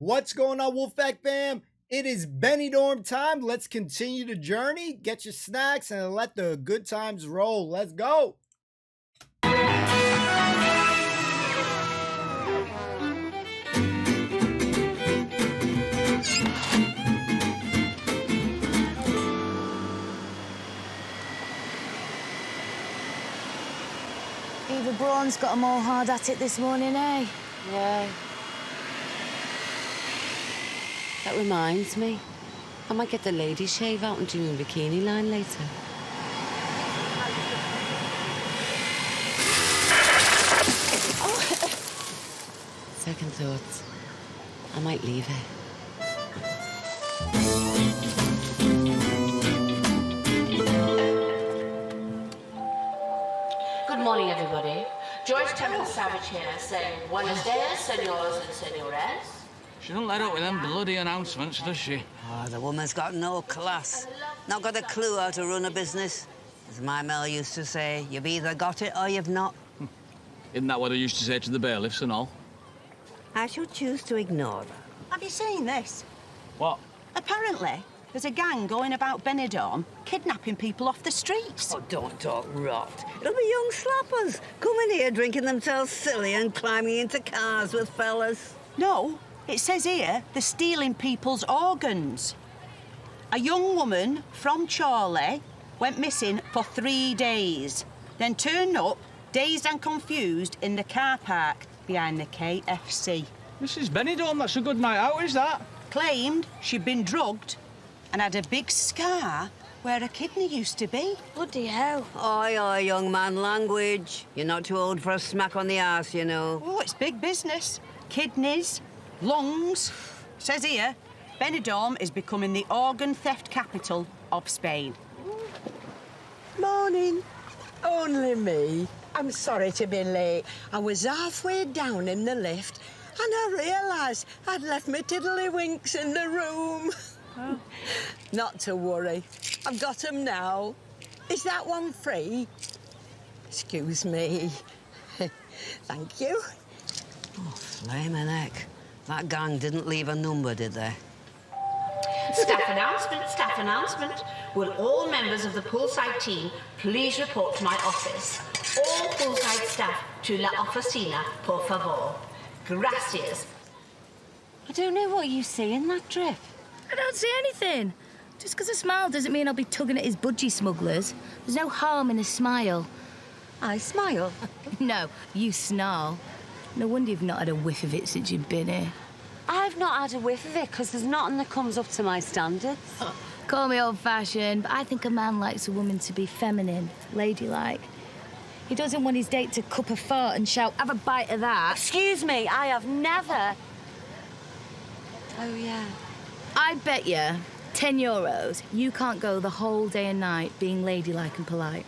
What's going on, Wolfpack fam? It is Benidorm time. Let's continue the journey. Get your snacks and let the good times roll. Let's go. Eva Braun's got 'em all hard at it this morning, eh? Yeah. That reminds me. I might get the ladies' shave out and do a bikini line later. Oh. Second thoughts. I might leave it. Good morning, everybody. George Temple Savage here, saying buenos dias, senores and senores. She don't let up with them bloody announcements, does she? Oh, the woman's got no class. Not got a clue how to run a business. As my Mel used to say, you've either got it or you've not. Isn't that what I used to say to the bailiffs and all? I should choose to ignore her. Have you seen this? What? Apparently, there's a gang going about Benidorm, kidnapping people off the streets. Oh, don't talk rot. It'll be young slappers coming here drinking themselves silly and climbing into cars with fellas. No, it says here they're stealing people's organs. A young woman from Chorley went missing for 3 days, then turned up, dazed and confused, in the car park behind the KFC. Mrs. Benidorm, that's a good night out, is that? Claimed she'd been drugged and had a big scar where a kidney used to be. Bloody hell. Oi, oi, young man, language. You're not too old for a smack on the arse, you know. Oh, it's big business. Kidneys, lungs. Says here, Benidorm is becoming the organ theft capital of Spain. Morning. Only me. I'm sorry to be late. I was halfway down in the lift and I realised I'd left my tiddlywinks in the room. Oh. Not to worry. I've got 'em now. Is that one free? Excuse me. Thank you. Oh, flaming heck. That gang didn't leave a number, did they? Staff announcement, staff announcement. Will all members of the poolside team please report to my office? All poolside staff to la oficina, por favor. Gracias. I don't know what you see in that drip. I don't see anything. Just because I smile doesn't mean I'll be tugging at his budgie smugglers. There's no harm in a smile. I smile. No, you snarl. No wonder you've not had a whiff of it since you've been here. I've not had a whiff of it because there's nothing that comes up to my standards. Call me old-fashioned, but I think a man likes a woman to be feminine, ladylike. He doesn't want his date to cup a fart and shout, "Have a bite of that." Excuse me, I have never... Oh, yeah. I bet you €10 you can't go the whole day and night being ladylike and polite.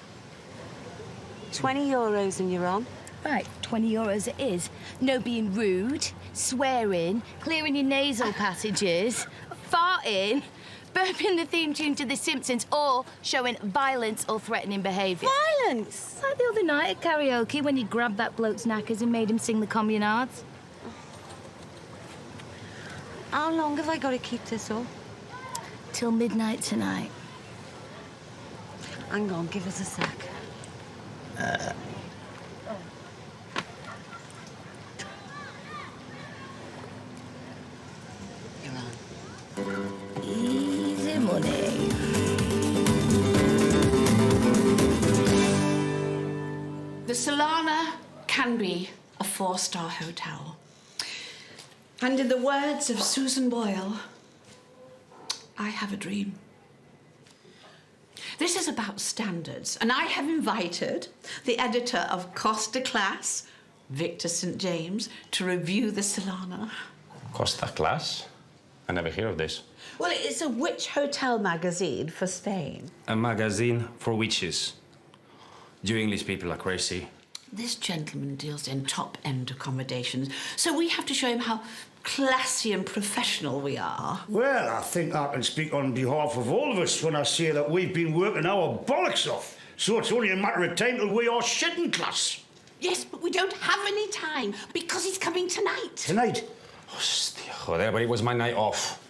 €20 and you're on. Right, €20 it is. No being rude, swearing, clearing your nasal passages, farting, burping the theme tune to The Simpsons, or showing violence or threatening behaviour. Violence? Like the other night at karaoke when you grabbed that bloke's knackers and made him sing the communards. How long have I got to keep this up? Till midnight tonight. Hang on, give us a sec. You're on. Easy money. The Solana can be a 4-star hotel. And in the words of Susan Boyle, I have a dream. This is about standards, and I have invited the editor of Costa Class, Victor St. James, to review the Solana. Costa Class? I never hear of this. Well, it's a witch hotel magazine for Spain. A magazine for witches. You English people are crazy. This gentleman deals in top-end accommodations, so we have to show him how classy and professional we are. Well, I think I can speak on behalf of all of us when I say that we've been working our bollocks off. So it's only a matter of time till we are shitting class. Yes, but we don't have any time because he's coming tonight. Tonight? Hostia, joder, but it was my night off.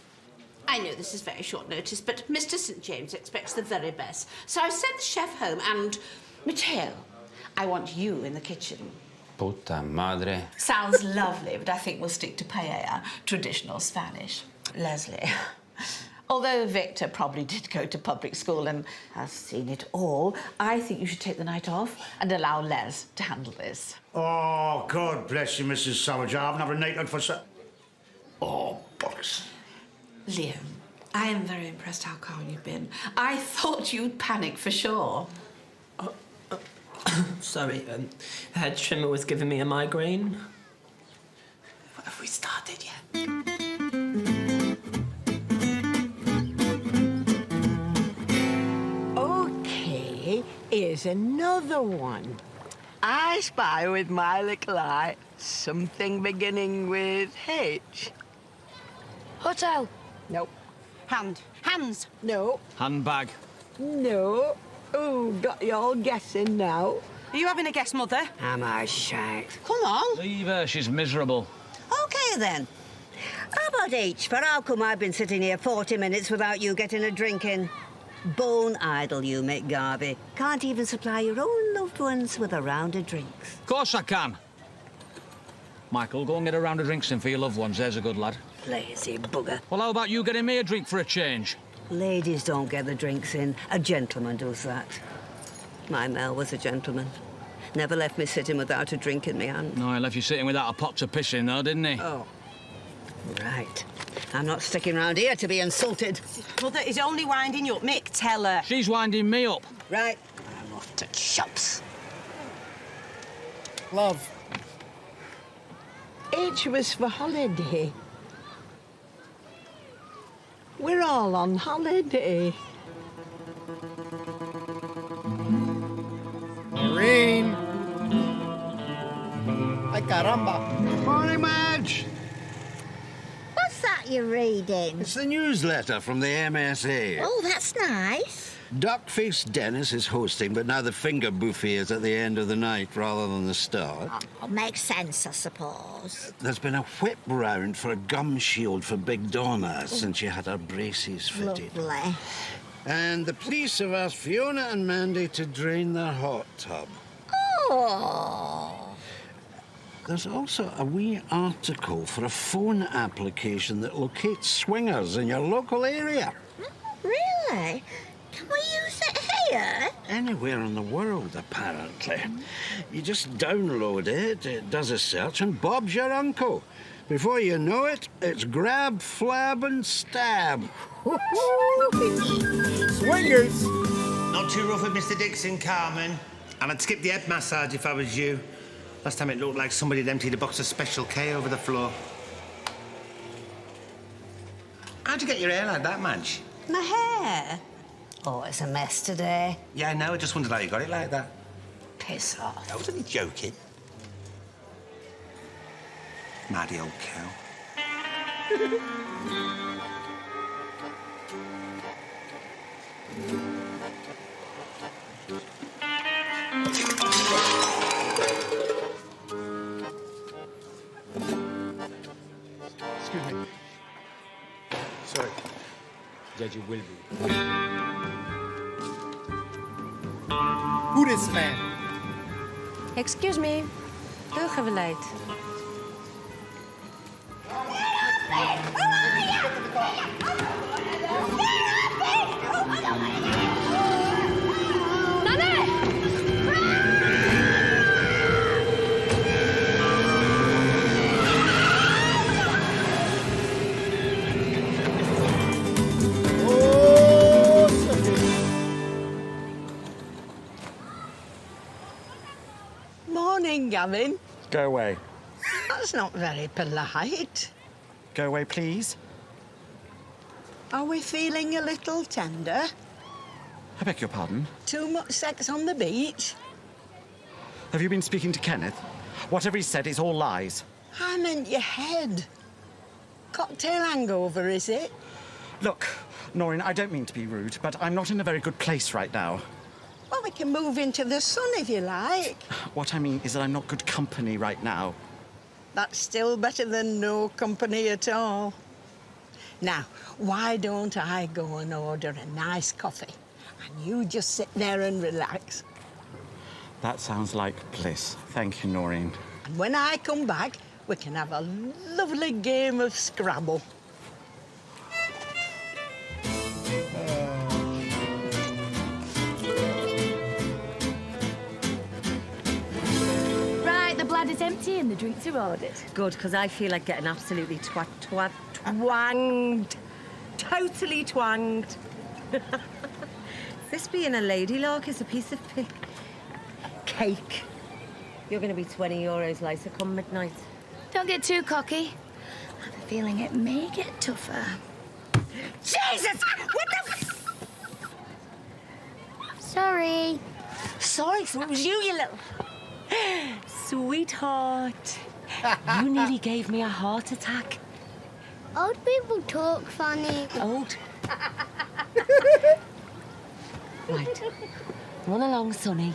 I know this is very short notice, but Mr. St. James expects the very best. So I've sent the chef home and... Mateo, I want you in the kitchen. Puta madre. Sounds lovely, but I think we'll stick to paella, traditional Spanish. Leslie, although Victor probably did go to public school and has seen it all, I think you should take the night off and allow Les to handle this. Oh, God bless you, Mrs. Savage. I haven't had a night out for... Oh, bollocks. Liam, I am very impressed how calm you've been. I thought you'd panic for sure. Sorry, head trimmer was giving me a migraine. Have we started yet? OK, here's another one. I spy with my little eye something beginning with H. Hotel. Nope. Hands. No. Handbag. No. Oh, got you all guessing now. Are you having a guess, Mother? Am I shite? Come on. Leave her, she's miserable. OK, then. How about H for how come I've been sitting here 40 minutes without you getting a drink in? Bone idle, you, Mick Garvey. Can't even supply your own loved ones with a round of drinks. Of course I can. Michael, go and get a round of drinks in for your loved ones. There's a good lad. Lazy bugger. Well, how about you getting me a drink for a change? Ladies don't get the drinks in. A gentleman does that. My Mel was a gentleman. Never left me sitting without a drink in my hand. No, he left you sitting without a pot to piss in, though, didn't he? Oh. Right. I'm not sticking round here to be insulted. Mother is only winding you up. Mick, tell her. She's winding me up. Right. I'm off to chops. Love. H was for holiday. We're all on holiday. Maureen. Ay, caramba. Morning, Madge. What's that you're reading? It's the newsletter from the MSA. Oh, that's nice. Duck-faced Dennis is hosting, but now the finger buffet is at the end of the night rather than the start. Oh, makes sense, I suppose. There's been a whip round for a gum shield for Big Donna since she had her braces fitted. Lovely. And the police have asked Fiona and Mandy to drain their hot tub. Oh. There's also a wee article for a phone application that locates swingers in your local area. Really? Can we use it here? Anywhere in the world, apparently. You just download it, it does a search, and Bob's your uncle. Before you know it, it's grab, flab, and stab. Swingers! Not too rough with Mr. Dixon, Carmen. And I'd skip the head massage if I was you. Last time it looked like somebody had emptied a box of Special K over the floor. How'd you get your hair like that, Madge? My hair? Oh, it's a mess today. Yeah, I know. I just wondered how you got it like that. Piss off. I wasn't joking. Mardy old cow. Excuse me. Sorry. Judge, you will be. Who this man? Excuse me. Burgerverleid. Morning, Gavin. Go away. That's not very polite. Go away, please. Are we feeling a little tender? I beg your pardon? Too much sex on the beach? Have you been speaking to Kenneth? Whatever he said is all lies. I meant your head. Cocktail hangover, is it? Look, Noreen, I don't mean to be rude, but I'm not in a very good place right now. Well, we can move into the sun if you like. What I mean is that I'm not good company right now. That's still better than no company at all. Now, why don't I go and order a nice coffee? And you just sit there and relax. That sounds like bliss. Thank you, Noreen. And when I come back, we can have a lovely game of Scrabble. Right, the bladder's empty and the drinks are ordered. Good, because I feel like getting absolutely twanged. Totally twanged. This being a lady lark is a piece of cake. You're going to be €20, Lisa, come midnight. Don't get too cocky. I have a feeling it may get tougher. Jesus! What the Sorry. Sorry, it was you, you little... Sweetheart. You nearly gave me a heart attack. Old people talk funny. Old? Right. Run along, Sonny.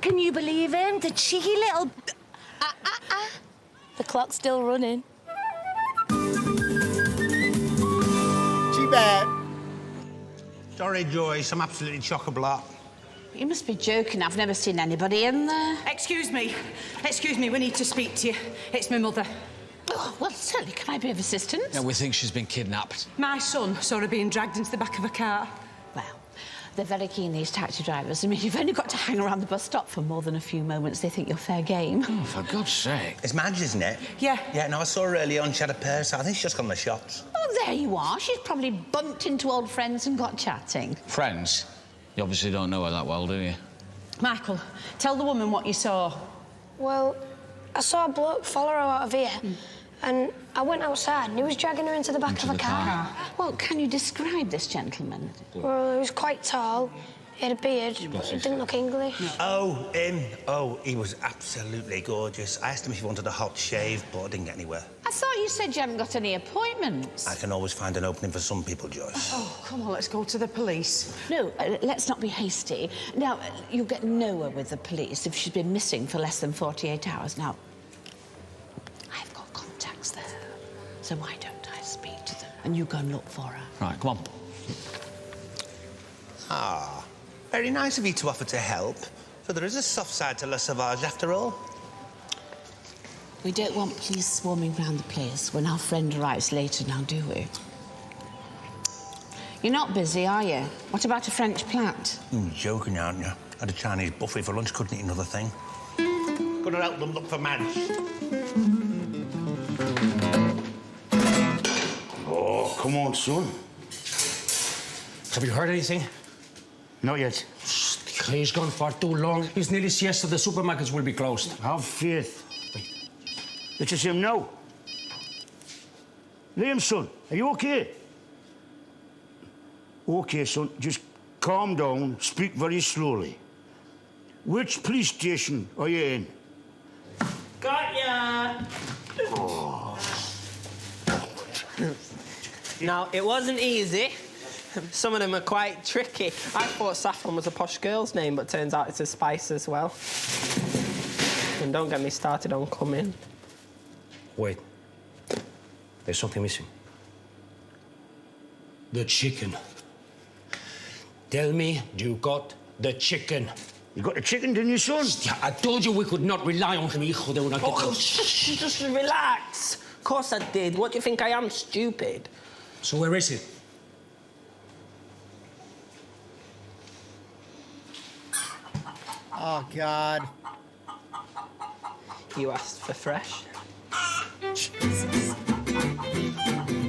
Can you believe him? The cheeky little... The clock's still running. Bad. Sorry, Joyce, I'm absolutely chock-a-block. You must be joking. I've never seen anybody in there. Excuse me, we need to speak to you. It's my mother. Oh, well, certainly. Can I be of assistance? Yeah, we think she's been kidnapped. My son saw her being dragged into the back of a car. Well, they're very keen, these taxi drivers. I mean, you've only got to hang around the bus stop for more than a few moments. They think you're fair game. Oh, for God's sake. It's Madge, isn't it? Yeah. Yeah, no, I saw her earlier on. She had a purse. I think she's just gone to the shops. Oh, there you are. She's probably bumped into old friends and got chatting. Friends? You obviously don't know her that well, do you? Michael, tell the woman what you saw. Well, I saw a bloke follow her out of here, and I went outside, and he was dragging her into the back of a car. Well, can you describe this gentleman? Well, he was quite tall, he had a beard, but he didn't look English. Oh, him. Oh, he was absolutely gorgeous. I asked him if he wanted a hot shave, but I didn't get anywhere. I thought you said you haven't got any appointments. I can always find an opening for some people, Joyce. Oh, come on, let's go to the police. No, let's not be hasty. Now, you'll get nowhere with the police if she's been missing for less than 48 hours. Now, I've got contacts there, so why don't I speak to them and you go and look for her? Right, come on. Ah, very nice of you to offer to help. So there is a soft side to La Sauvage after all. We don't want police swarming round the place when our friend arrives later now, do we? You're not busy, are you? What about a French plat? You're joking, aren't you? Had a Chinese buffet for lunch, couldn't eat another thing. Gonna help them look for Madge. Oh, come on, son. Have you heard anything? Not yet. He's gone for too long. It's nearly siesta. The supermarkets will be closed. Have faith. It's just him now. Liam, son, are you okay? Okay, son, just calm down, speak very slowly. Which police station are you in? Got ya! Oh. Now, it wasn't easy. Some of them are quite tricky. I thought Saffron was a posh girl's name, but turns out it's a spice as well. And don't get me started on coming. Wait. There's something missing. The chicken. Tell me you got the chicken. You got the chicken, didn't you, son? Yeah, I told you we could not rely on him, hijo de una... Oh, just relax. Of course I did. What do you think I am, stupid? So where is it? Oh, God. You asked for fresh. Jesus.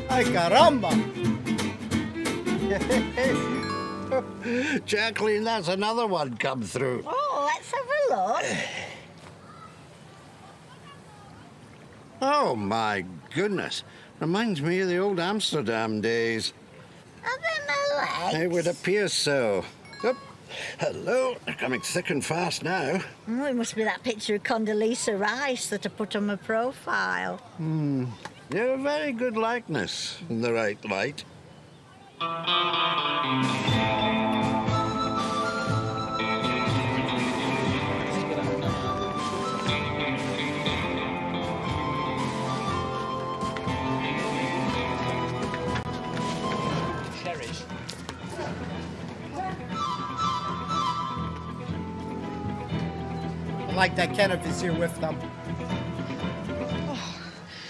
Ay, caramba. Jacqueline, that's another one come through. Oh, let's have a look. Oh, my goodness. Reminds me of the old Amsterdam days. Are they my legs? It would appear so. Oh, hello. They're coming thick and fast now. Oh, it must be that picture of Condoleezza Rice that I put on my profile. You're a very good likeness in the right light. like that Kenneth is here with them.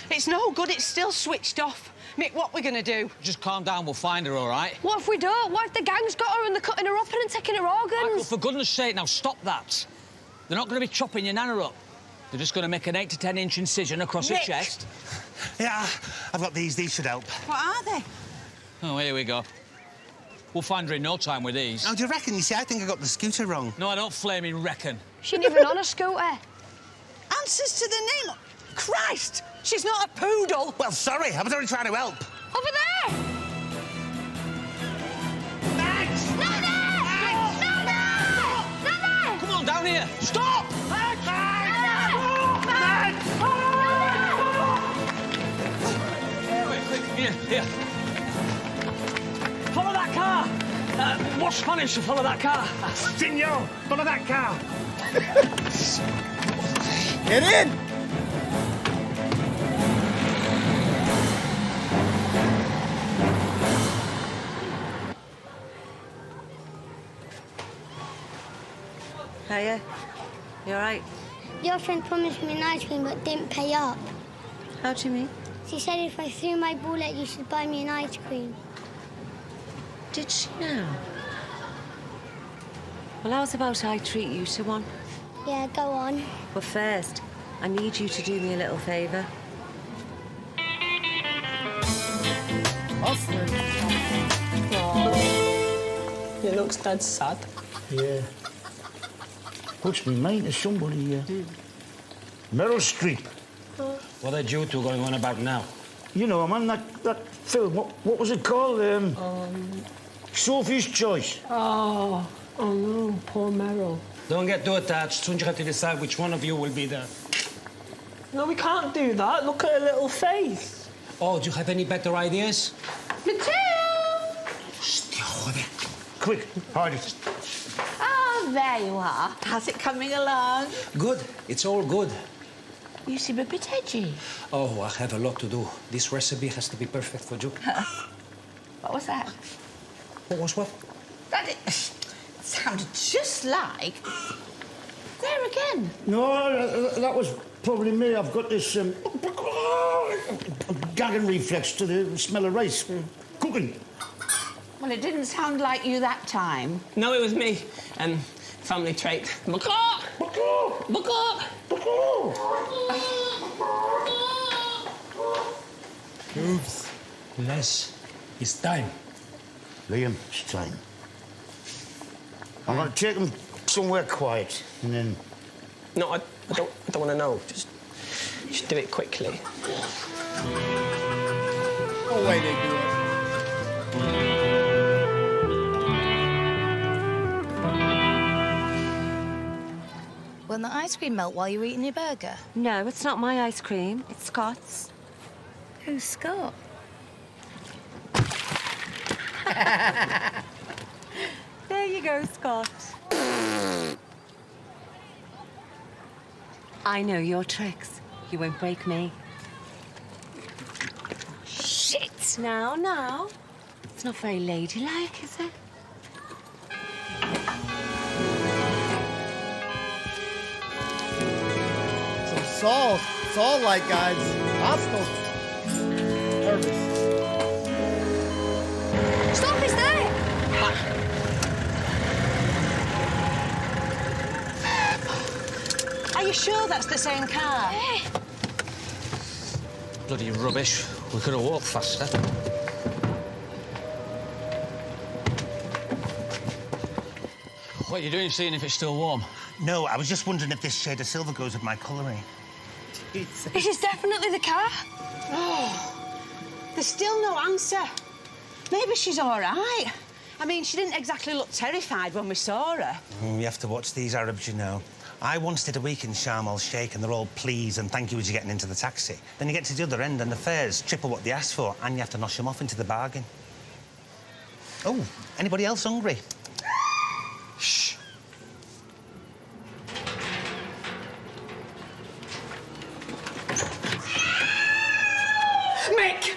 It's no good, it's still switched off. Mick, what we gonna do? Just calm down, we'll find her, all right? What if we don't? What if the gang's got her and they're cutting her open and taking her organs? Michael, for goodness sake, now stop that. They're not going to be chopping your nana up. They're just going to make an 8 to 10 inch incision across her chest. Yeah, I've got these. These should help. What are they? Oh, here we go. We'll find her in no time with these. Oh, do you reckon? You see, I think I got the scooter wrong. No, I don't flaming reckon. She ain't even on a scooter. Answers to the name. Christ! She's not a poodle. Well, sorry, I was only trying to help. Over there! Come on, down here. Stop! Quick, here. Follow that car. What's Spanish to follow that car? Senor, follow that car. Get in! Hiya. You all right? Your friend promised me an ice cream but didn't pay up. How do you mean? She said if I threw my ball at you, she'd buy me an ice cream. Did she now? Well, how's about I treat you to one? Yeah, go on. But first, I need you to do me a little favour. Hustling. He looks dead sad. Yeah. Puts me mind to somebody here. Meryl Streep. What are you two going on about now? You know, man, that film, what was it called? Sophie's Choice. Oh no, poor Meryl. Don't get too attached. Soon you have to decide which one of you will be there. No, we can't do that. Look at her little face. Oh, do you have any better ideas? Mateo! Hostia, joder. Quick, hide it. Oh, there you are. How's it coming along? Good. It's all good. You seem a bit edgy. Oh, I have a lot to do. This recipe has to be perfect for you. What was that? What was what? That sounded just like... There again. No, that was probably me. I've got this gagging reflex to the smell of rice. Cooking. Well, it didn't sound like you that time. No, it was me. Family trait. Macaw! Macaw! Macaw! Oops. Les, it's time. Liam, it's time. I'm going to take him somewhere quiet, and then... No, I don't want to know. Just do it quickly. No way they do it. Will the ice cream melt while you're eating your burger? No, it's not my ice cream. It's Scott's. Who's Scott? There you go, Scott. I know your tricks. You won't break me. Shit! Now. It's not very ladylike, is it? Some Saul-like guys. Hostile. Nervous. Stop, it's there! Are you sure that's the same car? Bloody rubbish. We could have walked faster. What are you doing, seeing if it's still warm? No, I was just wondering if this shade of silver goes with my colouring. This is definitely the car. Oh, there's still no answer. Maybe she's all right. I mean, she didn't exactly look terrified when we saw her. You have to watch these Arabs, you know. I once did a week in Sharm el-Sheikh and they're all please and thank you as you're getting into the taxi. Then you get to the other end and the fare's triple what they asked for and you have to nosh them off into the bargain. Oh, anybody else hungry? Shh. Mick!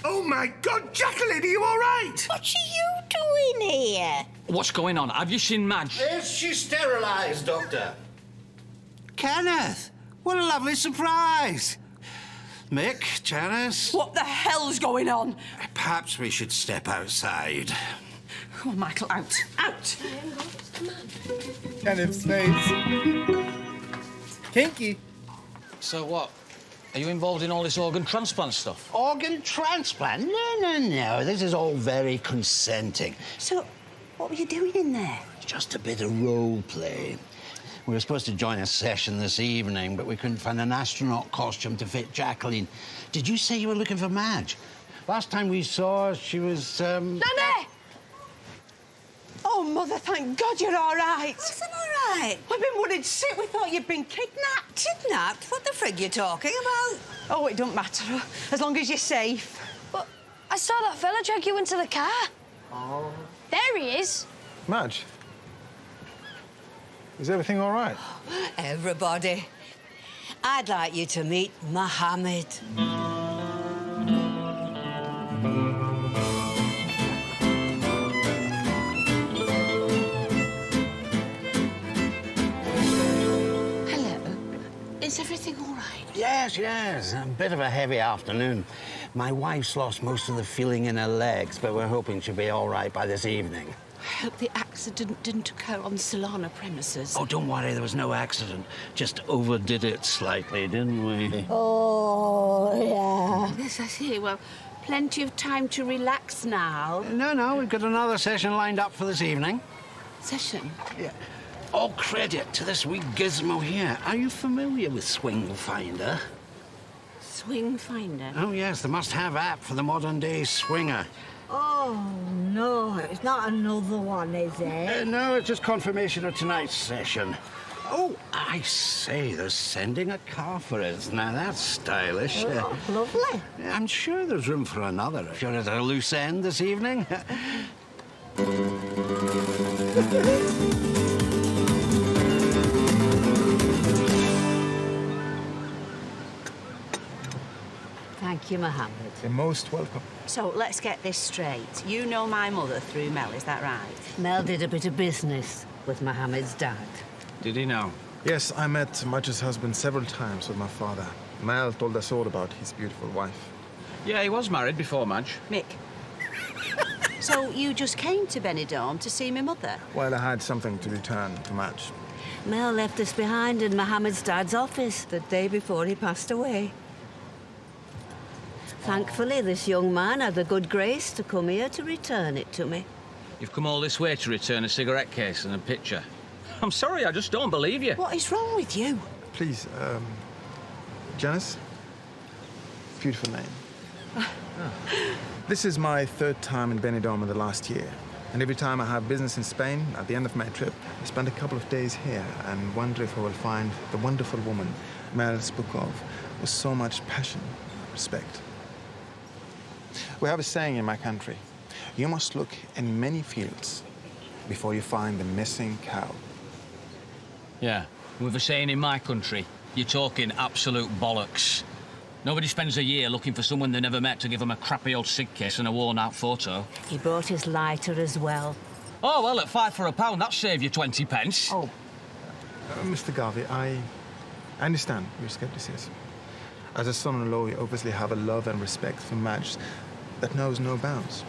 Oh, my my God, Jacqueline, are you all right? What are you doing here? What's going on? Have you seen Madge? Is she sterilised, Doctor? Kenneth, what a lovely surprise. Mick, Janice. What the hell's going on? Perhaps we should step outside. Oh, Michael, out. Out! Kenneth's face. Kinky. So what? Are you involved in all this organ transplant stuff? Organ transplant? No. This is all very consenting. So, what were you doing in there? Just a bit of role play. We were supposed to join a session this evening, but we couldn't find an astronaut costume to fit Jacqueline. Did you say you were looking for Madge? Last time we saw her, she was, Nanny! Oh, Mother, thank God you're all right. Wasn't all right. We've been worried sick. We thought you'd been kidnapped. Kidnapped? What the frig you talking about? Oh, it don't matter, as long as you're safe. But I saw that fella drag you into the car. Oh. There he is. Madge, is everything all right? Everybody, I'd like you to meet Mohammed. Is everything all right? Yes. A bit of a heavy afternoon. My wife's lost most of the feeling in her legs, but we're hoping she'll be all right by this evening. I hope the accident didn't occur on the Solana premises. Oh, don't worry, there was no accident. Just overdid it slightly, didn't we? Oh, yeah. Yes, I see. Well, plenty of time to relax now. No, we've got another session lined up for this evening. Session? Yeah. All credit to this wee gizmo here. Are you familiar with Swing Finder? Swing Finder? Oh, yes, the must-have app for the modern-day swinger. Oh, no, it's not another one, is it? No, it's just confirmation of tonight's session. Oh, I say, they're sending a car for us. Now, that's stylish. Oh, lovely. I'm sure there's room for another if you're at a loose end this evening. Thank you, Mohammed. You're most welcome. So, let's get this straight. You know my mother through Mel, is that right? Mel did a bit of business with Mohammed's dad. Did he know? Yes, I met Madge's husband several times with my father. Mel told us all about his beautiful wife. Yeah, he was married before Madge. Mick. So, you just came to Benidorm to see my mother? Well, I had something to return to Madge. Mel left us behind in Mohammed's dad's office the day before he passed away. Thankfully, this young man had the good grace to come here to return it to me. You've come all this way to return a cigarette case and a picture. I'm sorry, I just don't believe you. What is wrong with you? Please, Janice? Beautiful name. This is my third time in Benidorm in the last year. And every time I have business in Spain, at the end of my trip, I spend a couple of days here and wonder if I will find the wonderful woman Mel spoke of with so much passion and respect. We have a saying in my country, you must look in many fields before you find the missing cow. Yeah, with a saying in my country, you're talking absolute bollocks. Nobody spends a year looking for someone they never met to give them a crappy old cig case and a worn-out photo. He brought his lighter as well. Oh, well, at 5 for a pound, that saved you 20 pence. Oh, Mr. Garvey, I understand your skepticism. As a son-in-law, you obviously have a love and respect for Madge that knows no bounds.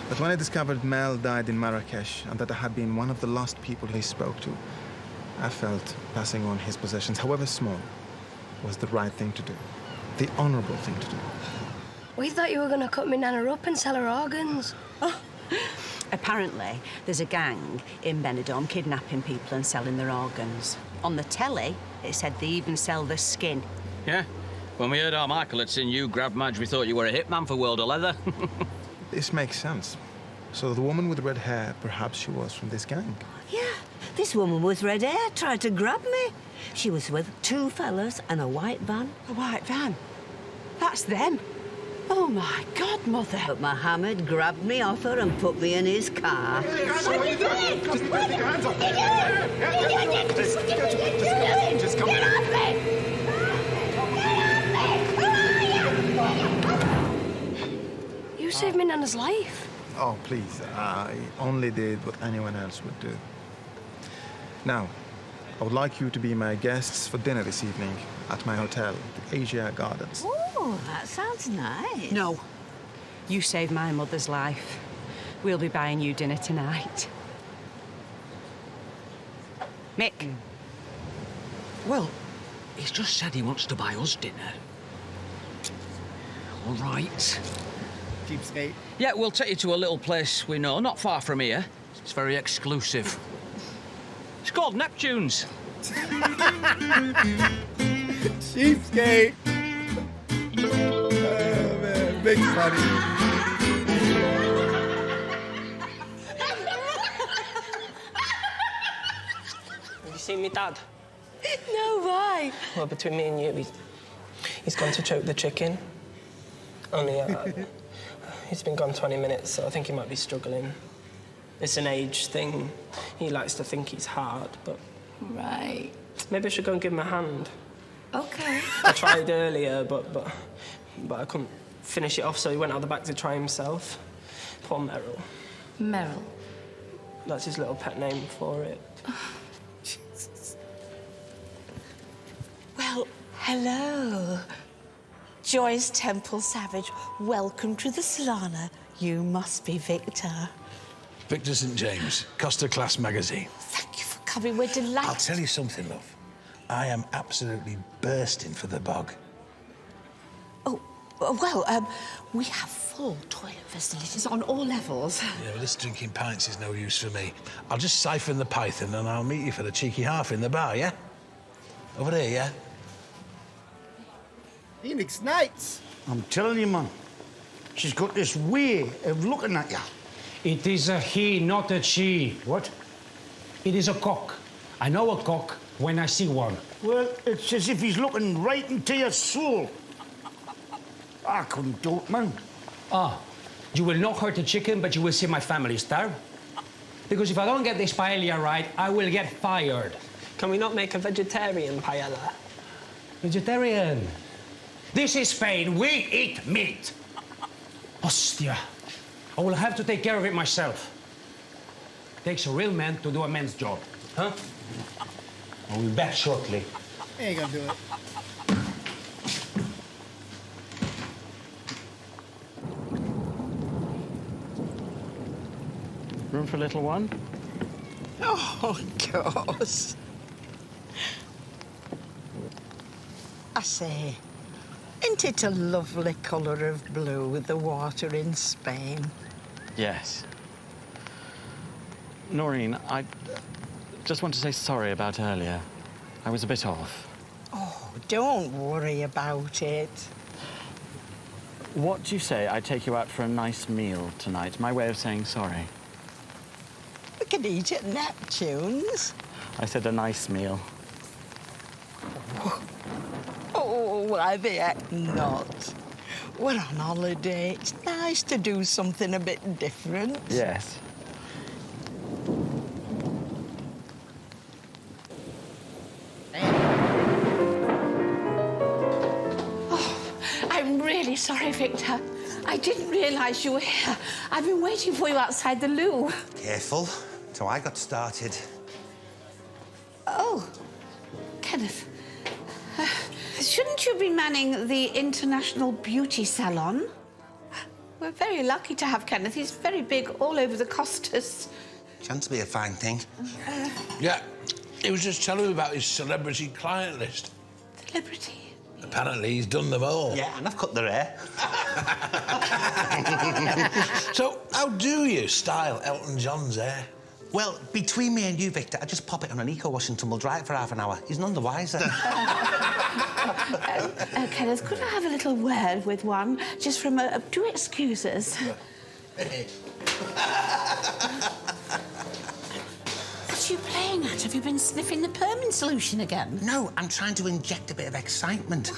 But when I discovered Mel died in Marrakesh and that I had been one of the last people he spoke to, I felt passing on his possessions, however small, was the right thing to do. The honourable thing to do. We thought you were going to cut me Nana up and sell her organs. Oh. Apparently, there's a gang in Benidorm kidnapping people and selling their organs. On the telly, it said they even sell their skin. Yeah. When we heard how Michael had seen you grab Madge, we thought you were a hitman for World of Leather. This makes sense. So the woman with red hair, perhaps she was from this gang. Yeah, this woman with red hair tried to grab me. She was with two fellas and a white van. A white van? That's them. Oh, my God, Mother. But Mohammed grabbed me off her and put me in his car. Just put your hands up. Just come saved my Nana's life. Oh, please. I only did what anyone else would do. Now, I would like you to be my guests for dinner this evening at my hotel, the Asia Gardens. Oh, that sounds nice. No. You saved my mother's life. We'll be buying you dinner tonight. Mick. Well, he's just said he wants to buy us dinner. All right. Cheapskate. Yeah, we'll take you to a little place we know, not far from here. It's very exclusive. It's called Neptune's. Cheapskate. Oh, man. Big funny. Have you seen me dad? No, why? Well, between me and you, he's gone to choke the chicken. Only, he's been gone 20 minutes, so I think he might be struggling. It's an age thing. He likes to think he's hard, but... Right. Maybe I should go and give him a hand. Okay. I tried earlier, but I couldn't finish it off, so he went out the back to try himself. Poor Merrill. Merrill. That's his little pet name for it. Well, hello. Joyce Temple Savage, welcome to the Solana. You must be Victor. Victor St. James, Costa Class magazine. Thank you for coming. We're delighted. I'll tell you something, love. I am absolutely bursting for the bog. Oh, well, we have full toilet facilities on all levels. Yeah, well, this drinking pints is no use for me. I'll just siphon the python and I'll meet you for the cheeky half in the bar, yeah? Over there, yeah? Phoenix Nights. I'm telling you, man. She's got this way of looking at you. It is a he, not a she. What? It is a cock. I know a cock when I see one. Well, it's as if he's looking right into your soul. I couldn't do it, man. Ah, you will not hurt a chicken, but you will see my family starve. Because if I don't get this paella right, I will get fired. Can we not make a vegetarian paella? Vegetarian? This is Spain. We eat meat. Hostia. I will have to take care of it myself. Takes a real man to do a man's job. Huh? I will be back shortly. Ain't gonna do it. Room for little one? Oh, gosh. I say, isn't it a lovely colour of blue with the water in Spain? Yes. Noreen, I just want to say sorry about earlier. I was a bit off. Oh, don't worry about it. What do you say I take you out for a nice meal tonight? My way of saying sorry. We could eat at Neptune's. I said a nice meal. Oh, why the heck not? We're on holiday. It's nice to do something a bit different. Yes. I'm really sorry, Victor. I didn't realise you were here. I've been waiting for you outside the loo. Careful. So I got started. Oh, Kenneth. Shouldn't you be manning the International Beauty Salon? We're very lucky to have Kenneth. He's very big all over the Costas. Chance to be a fine thing. Yeah, he was just telling me about his celebrity client list. Celebrity? Apparently he's done them all. Yeah, and I've cut their hair. So, how do you style Elton John's hair? Well, between me and you, Victor, I just pop it on an eco-wash until we'll dry it for half an hour. He's none the wiser. Kenneth, could I have a little word with one? Just from a... Do excuse us. What are you playing at? Have you been sniffing the permanent solution again? No, I'm trying to inject a bit of excitement.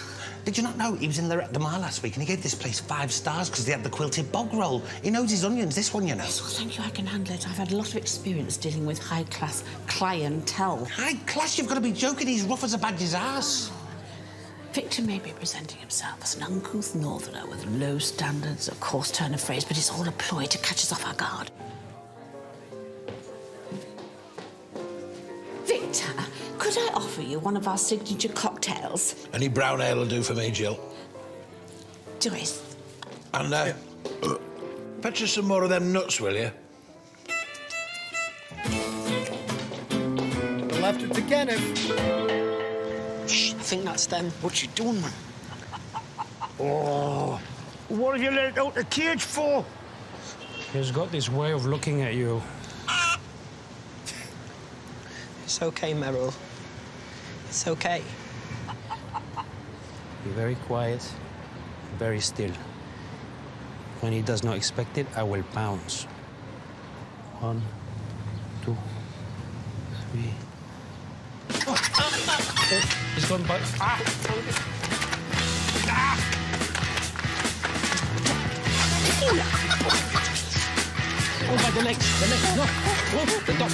Did you not know he was in Lorette de Mar last week and he gave this place 5 stars because they had the quilted bog roll? He knows his onions, this one, you know. Yes, well, thank you, I can handle it. I've had a lot of experience dealing with high-class clientele. High class? You've got to be joking. He's rough as a badger's ass. Victor may be presenting himself as an uncouth northerner with low standards of coarse turn of phrase, but it's all a ploy to catch us off our guard. Victor, could I offer you one of our signature cocktails? Any brown ale will do for me, Jill. Joyce. And, fetch us some more of them nuts, will you? Left it to Kenneth. Shh, I think that's them. What's you doing, man? Oh, what have you let it out the cage for? He's got this way of looking at you. It's okay, Merrill. It's okay. Be very quiet, very still. When he does not expect it, I will pounce. 1, 2, 3. He's gone by. Oh, by the legs, no. Oh, the dog.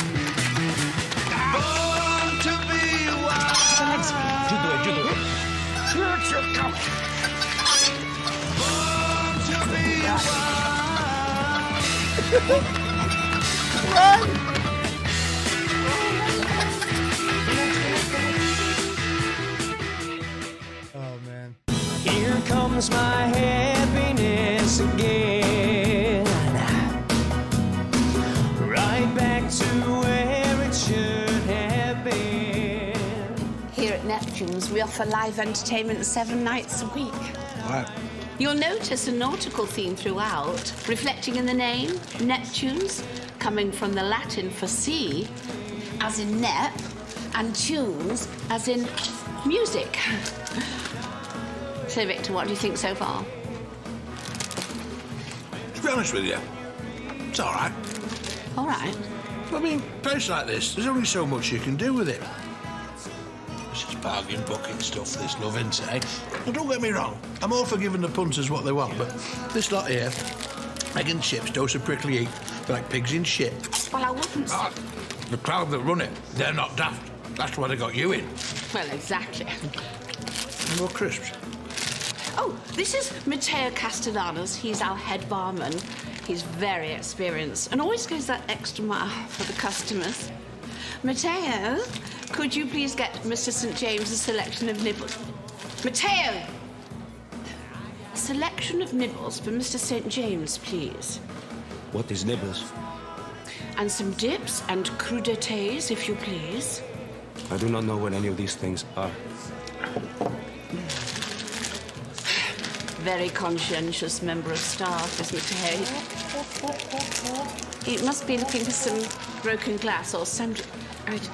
Born to be wild. The legs. You do it. Here you come. Born to be wild. Run! Oh, man. Here comes my happiness again. Right back to where it should have been. Here at Neptune's, we offer live entertainment 7 nights a week. Right. You'll notice a nautical theme throughout, reflecting in the name, Neptune's, coming from the Latin for sea, as in nep, and tunes, as in music. So, Victor, what do you think so far? To be honest with you, it's all right. All right. I mean, a place like this, there's only so much you can do with it. This is bargain bucket stuff, this love, isn't it? Well, don't get me wrong, I'm all for giving the punters what they want, but this lot here, egg and chips, dose of prickly heat, they're like pigs in shit. Well, I wouldn't. The crowd that run it, they're not daft. That's why they got you in. Well, exactly. More crisps. Oh, this is Matteo Castellanos. He's our head barman. He's very experienced and always goes that extra mile for the customers. Matteo, could you please get Mr. St. James a selection of nibbles? Matteo! A selection of nibbles for Mr. St. James, please. What is nibbles? And some dips and crudités, if you please. I do not know what any of these things are. Very conscientious member of staff, isn't he? He must be looking for some broken glass or some... Right.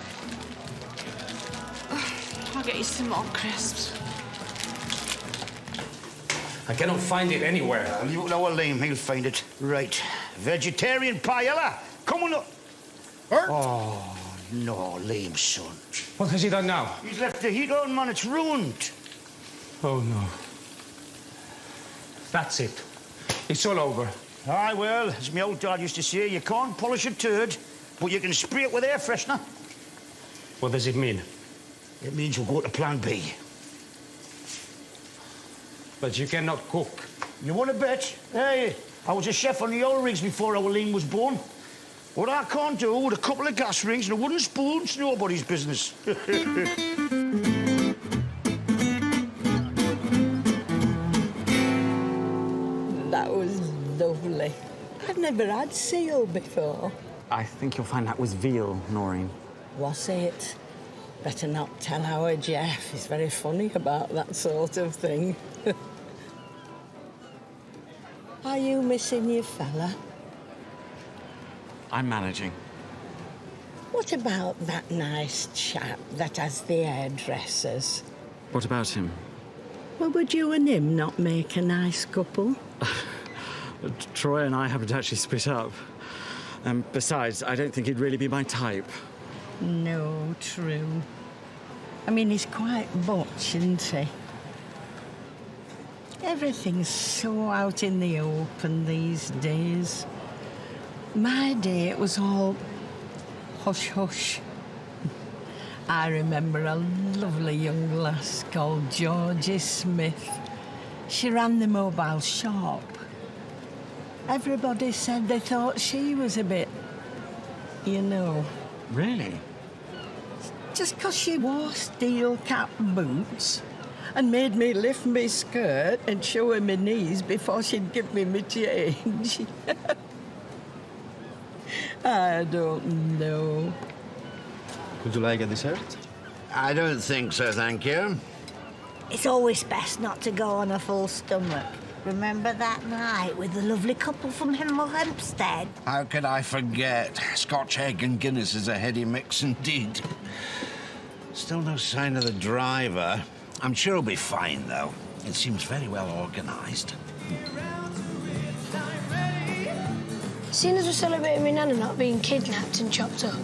I'll get you some more crisps. I cannot find it anywhere. Leave it to our Liam, he'll find it. Right. Vegetarian paella. Come on up. Bert? Oh, no, Liam's son. What has he done now? He's left the heat on, man. It's ruined. Oh, no. That's it. It's all over. Aye, well, as my old dad used to say, you can't polish a turd, but you can spray it with air freshener. What does it mean? It means we'll go to Plan B. But you cannot cook. You want to bet? Hey, I was a chef on the oil rigs before our Liam was born. What I can't do with a couple of gas rings and a wooden spoon's nobody's business. That was lovely. I've never had seal before. I think you'll find that was veal, Noreen. Was it? Better not tell our Jeff. He's very funny about that sort of thing. Are you missing your fella? I'm managing. What about that nice chap that has the hairdressers? What about him? Well, would you and him not make a nice couple? Troy and I haven't actually split up. Besides, I don't think he'd really be my type. No, true. I mean, he's quite butch, isn't he? Everything's so out in the open these days. My day, it was all hush-hush. I remember a lovely young lass called Georgie Smith. She ran the mobile shop. Everybody said they thought she was a bit, you know. Really? Just 'cause she wore steel cap boots and made me lift me skirt and show her my knees before she'd give me my change. I don't know. Would you like a dessert? I don't think so, thank you. It's always best not to go on a full stomach. Remember that night with the lovely couple from Hemel Hempstead? How could I forget? Scotch egg and Guinness is a heady mix indeed. Still no sign of the driver. I'm sure he'll be fine, though. It seems very well organised. Seeing as we're celebrating my nana not being kidnapped and chopped up,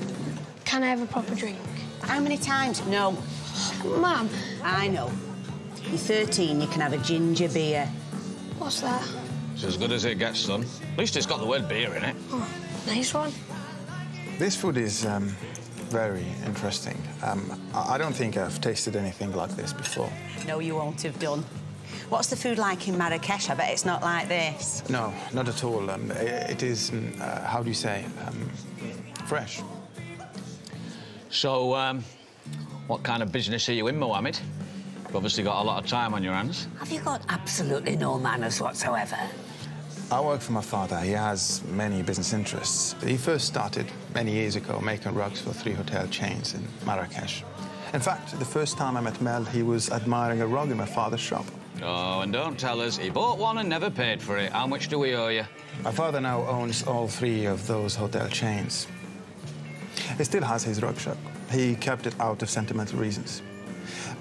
can I have a proper drink? How many times? No. Mum. I know. You're 13, you can have a ginger beer. What's that? It's as good as it gets, son. At least it's got the word beer in it. Oh, nice one. This food is very interesting. I don't think I've tasted anything like this before. No, you won't have done. What's the food like in Marrakesh? I bet it's not like this. No, not at all. It is, how do you say, fresh. So, what kind of business are you in, Mohammed? You've obviously got a lot of time on your hands. Have you got absolutely no manners whatsoever? I work for my father. He has many business interests. He first started many years ago making rugs for 3 hotel chains in Marrakesh. In fact, the first time I met Mel, he was admiring a rug in my father's shop. Oh, and don't tell us. He bought one and never paid for it. How much do we owe you? My father now owns all 3 of those hotel chains. He still has his rug shop. He kept it out of sentimental reasons.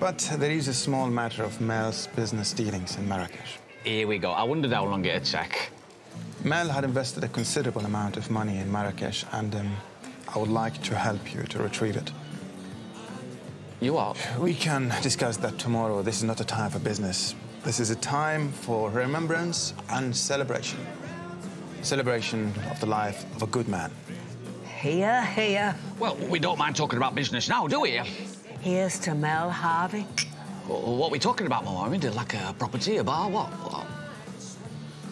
But there is a small matter of Mel's business dealings in Marrakesh. Here we go. I wondered how long it'd take. Mel had invested a considerable amount of money in Marrakesh, and I would like to help you to retrieve it. You are? We can discuss that tomorrow. This is not a time for business. This is a time for remembrance and celebration. Celebration of the life of a good man. Here, here. Well, we don't mind talking about business now, do we? Here's to Mel Harvey. What are we talking about, Mohammed? Like a property, a bar, what?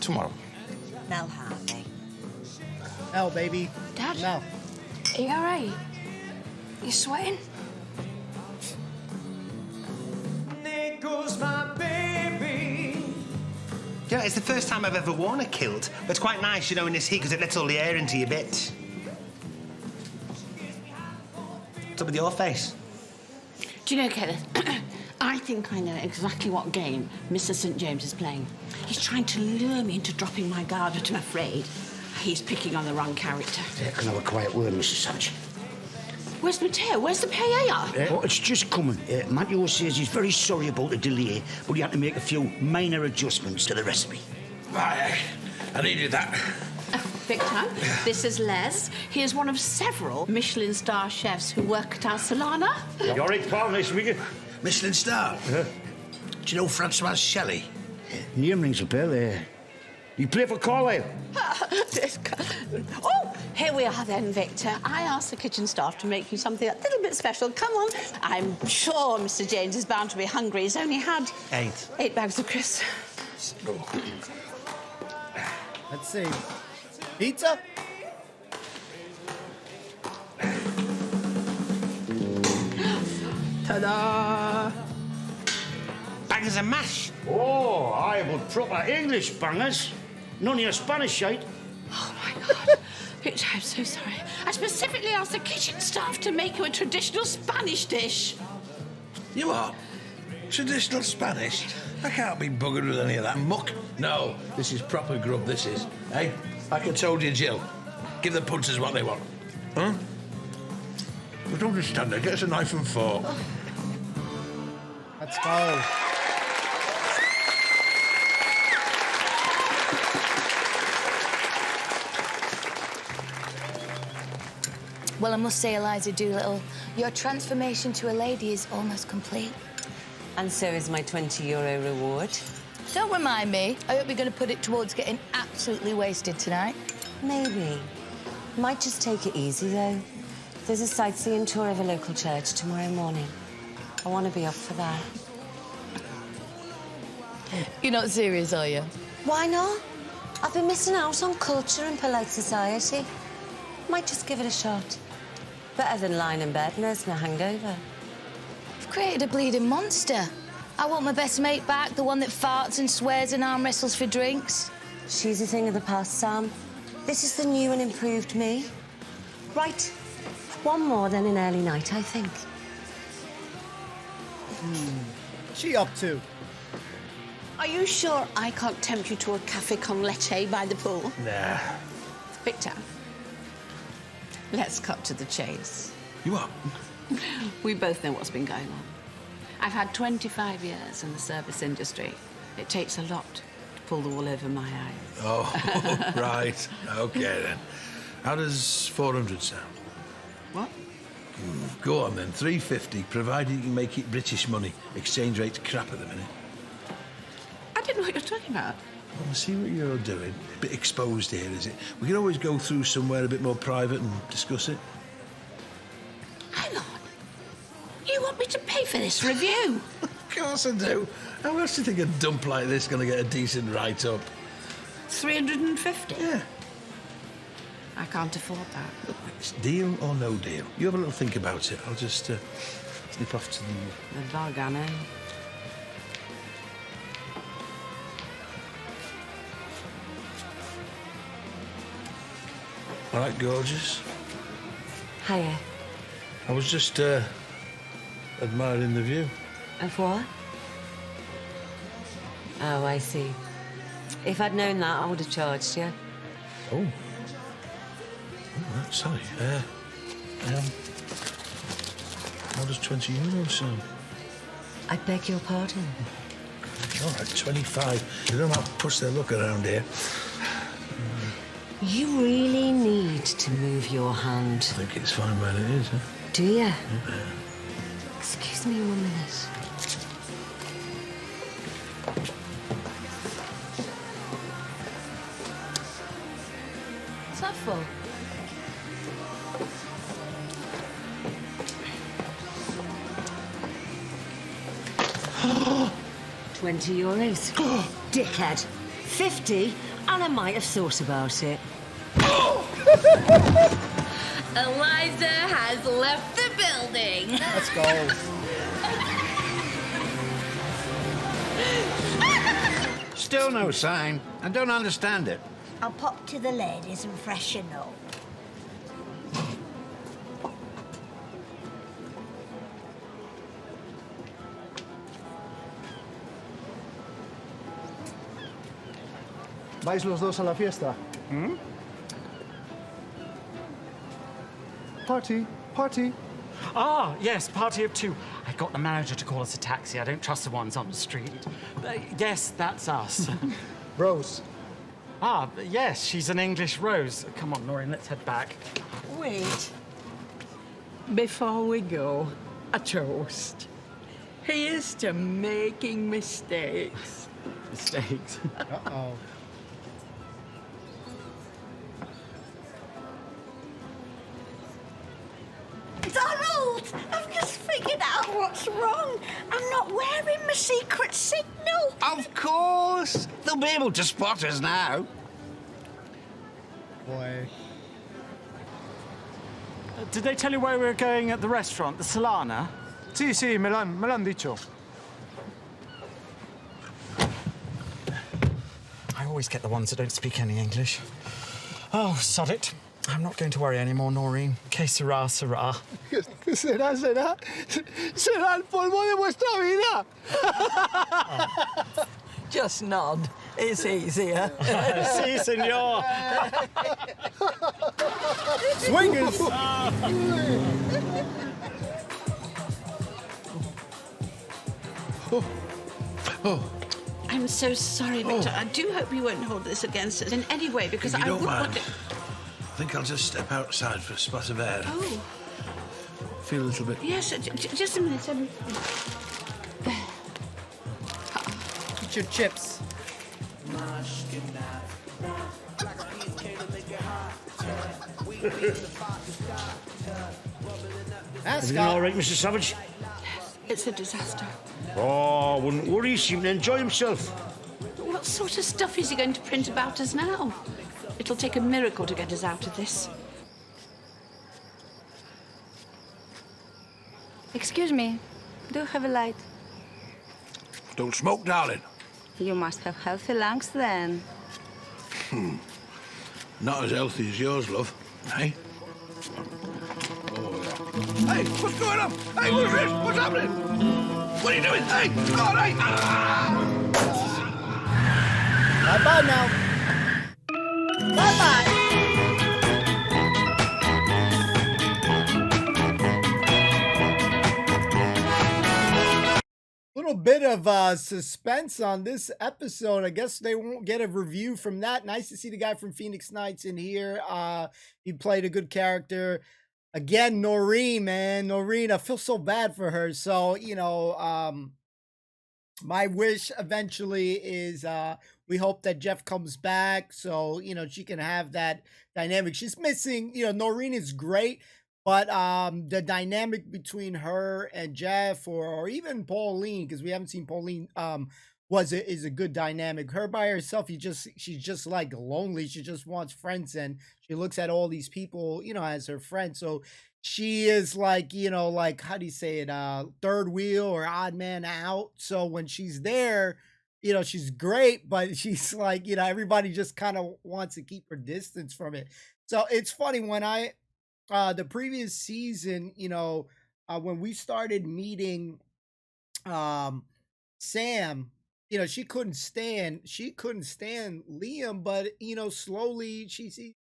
Tomorrow. Mel Harvey. No, baby. Dad? No. Are you all right? You sweating? There goes my baby. Yeah, it's the first time I've ever worn a kilt, but it's quite nice, you know, in this heat, because it lets all the air into your bits. What's up with your face? Do you know, Kenneth, I think I know exactly what game Mr. St. James is playing. He's trying to lure me into dropping my guard, but I'm afraid he's picking on the wrong character. Yeah, can I have a quiet word, Mrs. Savage? Where's Matteo? Where's the paella? Oh, it's just coming. Matteo says he's very sorry about the delay, but he had to make a few minor adjustments to the recipe. I needed that. Victor, this is Les. He is one of several Michelin star chefs who work at our Solana. You're it, pal, nice to meet you. Michelin star? Do you know Francois Shelley? Name rings a bell there. You play for Carlisle? Oh, here we are then, Victor. I asked the kitchen staff to make you something a little bit special. Come on. I'm sure Mr. James is bound to be hungry. He's only had 8 bags of crisps. Let's see. Pizza? Ta-da! Bangers and mash. Oh, I would proper English bangers. None of your Spanish shite. Oh, my God. Victor, I'm so sorry. I specifically asked the kitchen staff to make you a traditional Spanish dish. You are? Traditional Spanish? I can't be buggered with any of that muck. No, this is proper grub, this is. Hey, like I told you, Jill, give the punters what they want. Huh? I don't understand. Get us a knife and fork. Let's go. Well, I must say, Eliza Doolittle, your transformation to a lady is almost complete. And so is my €20 reward. Don't remind me. I hope you're going to put it towards getting absolutely wasted tonight. Maybe. Might just take it easy, though. There's a sightseeing tour of a local church tomorrow morning. I want to be up for that. You're not serious, are you? Why not? I've been missing out on culture and polite society. Might just give it a shot. Better than lying in bed nursing a hangover. You've created a bleeding monster. I want my best mate back, the one that farts and swears and arm wrestles for drinks. She's a thing of the past, Sam. This is the new and improved me. Right. One more than an early night, I think. She up to? Are you sure I can't tempt you to a café con leche by the pool? Nah. Victor, let's cut to the chase. You what? We both know what's been going on. I've had 25 years in the service industry. It takes a lot to pull the wool over my eyes. Oh, right. OK, then. How does 400 sound? What? Go on, then. 350, provided you can make it British money. Exchange rate's crap at the minute. I don't know what you're talking about. Well, I see what you're doing. A bit exposed here, is it? We can always go through somewhere a bit more private and discuss it. Hang on. You want me to pay for this review? Of course I do. How else do you think a dump like this is going to get a decent write-up? 350? Yeah. I can't afford that. Look, it's deal or no deal. You have a little think about it. I'll just slip off to the... The bargain, eh? All right, gorgeous. Hiya. I was just admiring the view. Of what? Oh, I see. If I'd known that, I would have charged you. Oh. Oh, right, sorry. How does 20 euros sound? I beg your pardon. All right, 25. You don't have to push their luck around here. You really need to move your hand. I think it's fine where it is, huh? Do you? Yeah. Excuse me 1 minute. What's that for? €20. Dickhead. 50, and I might have thought about it. Eliza has left the building. Let's go. Still no sign. I don't understand it. I'll pop to the ladies and freshen up. ¿Vais los dos a la fiesta? Party, party. Ah, yes, party of two. I got the manager to call us a taxi. I don't trust the ones on the street. Yes, that's us. Rose. Ah, yes, she's an English rose. Come on, Noreen, let's head back. Wait. Before we go, a toast. Here's to making mistakes. Mistakes? Uh-oh. Donald! I've just figured out what's wrong. I'm not wearing my secret signal. Of course! They'll be able to spot us now. Boy. Did they tell you where we were going at the restaurant, the Solana? Sí, sí, me lo han dicho. I always get the ones that don't speak any English. Oh, sod it. I'm not going to worry anymore, Noreen. Que sera, sera. Será, será. Será el polvo de vuestra vida. Just nod. It's easier. Si, senor. Swingers. Oh. I'm so sorry, Victor. I do hope you won't hold this against us in any way, because If you I don't wouldn't mind, want to... I think I'll just step outside for a spot of air. Oh, Feel a little bit... yes, just a minute. Eat your chips. Everything all right, Mr. Savage? It's a disaster. Oh, wouldn't worry. He seemed to enjoy himself. What sort of stuff is he going to print about us now? It'll take a miracle to get us out of this. Excuse me, do you have a light? Don't smoke, darling. You must have healthy lungs then. Not as healthy as yours, love. Hey? Oh, yeah. Hey, what's going on? Hey, who's this? What's happening? What are you doing? Hey, all right. Bye-bye now. Bye-bye. Little bit of suspense on this episode. I guess they won't get a review from that. Nice to see the guy from Phoenix Nights in here. He played a good character. Again, Noreen, man. Noreen, I feel so bad for her. So, my wish eventually is we hope that Jeff comes back so, she can have that dynamic. She's missing, Noreen is great. But the dynamic between her and Jeff or even Pauline, because we haven't seen Pauline, is a good dynamic. Her by herself, she's just like lonely. She just wants friends, and she looks at all these people, as her friends. So she is like, like how do you say it? Third wheel or odd man out. So when she's there, she's great, but she's like, everybody just kind of wants to keep her distance from it. So it's funny when the previous season, when we started meeting Sam, she couldn't stand Liam, but slowly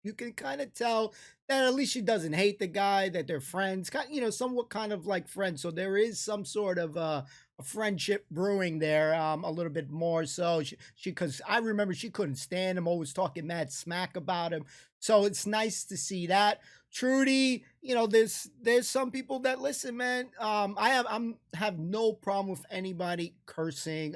you can kind of tell that at least she doesn't hate the guy, that they're friends, somewhat kind of like friends. So there is some sort of a friendship brewing there, a little bit more. So because I remember she couldn't stand him, always talking mad smack about him. So it's nice to see that. Trudy, there's some people that listen, man. I have no problem with anybody cursing.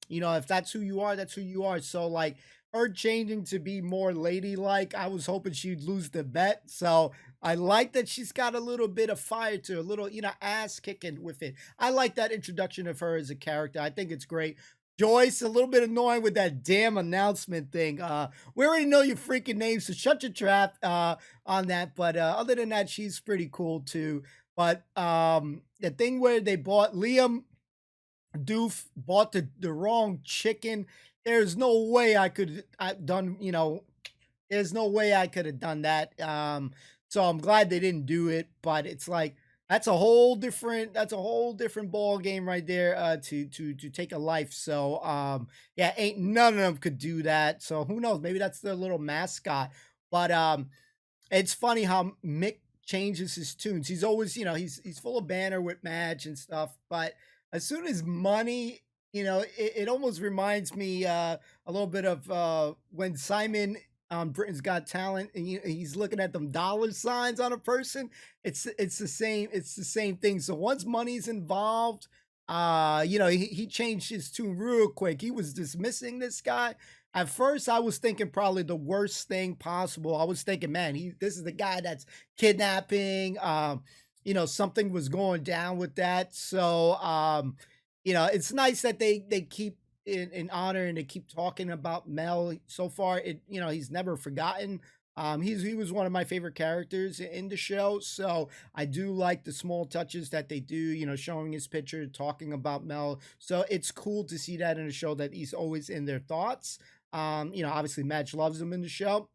If that's who you are, that's who you are. So like her changing to be more ladylike, I was hoping she'd lose the bet. So I like that she's got a little bit of fire to a little, ass kicking with it. I like that introduction of her as a character. I think it's great. Joyce, a little bit annoying with that damn announcement thing. We already know your freaking name, so shut your trap on that. But other than that, she's pretty cool too. But the thing where they bought Liam Doof bought the wrong chicken. There's no way I could have done, there's no way I could have done that. So I'm glad they didn't do it, but it's like that's a whole different ball game right there to take a life. So yeah, ain't none of them could do that. So who knows? Maybe that's their little mascot. But it's funny how Mick changes his tunes. He's always, he's full of banter with Madge and stuff, but as soon as money, it almost reminds me a little bit of when Simon on Britain's Got Talent and he's looking at them dollar signs on a person. It's the same thing. So once money's involved, he changed his tune real quick. He was dismissing this guy. At first, I was thinking probably the worst thing possible. I was thinking, man, this is the guy that's kidnapping. Something was going down with that. So, it's nice that they keep in honor and they keep talking about Mel. So far, he's never forgotten. He was one of my favorite characters in the show. So I do like the small touches that they do, showing his picture, talking about Mel. So it's cool to see that in a show that he's always in their thoughts. Obviously Madge loves him in the show.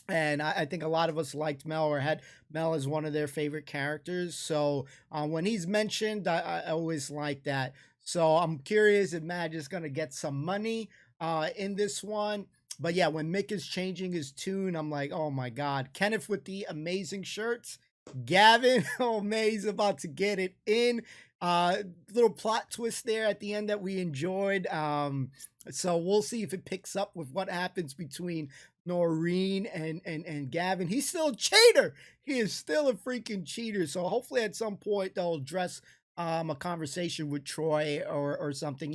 And I think a lot of us liked Mel or had Mel as one of their favorite characters. So when he's mentioned, I always like that. So I'm curious if Madge is going to get some money in this one. But yeah, when Mick is changing his tune, I'm like, oh my God. Kenneth with the amazing shirts. Gavin, oh man, he's about to get it in. Little plot twist there at the end that we enjoyed. So we'll see if it picks up with what happens between Noreen and Gavin. He's still a cheater. He is still a freaking cheater. So hopefully at some point they'll address a conversation with Troy or something.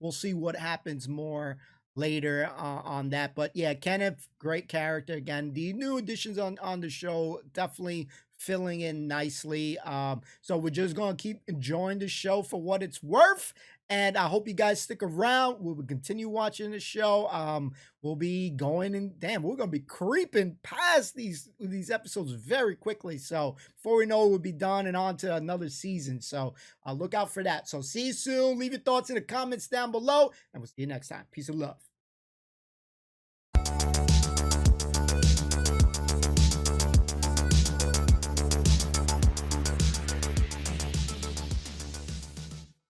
We'll see what happens more later on that. But yeah, Kenneth, great character again. The new additions on the show definitely filling in nicely. So we're just gonna keep enjoying the show for what it's worth. And I hope you guys stick around. We will continue watching the show. We'll be going and damn, we're gonna be creeping past these episodes very quickly. So before we know it, we'll be done and on to another season. So look out for that. So see you soon. Leave your thoughts in the comments down below, and we'll see you next time. Peace and love.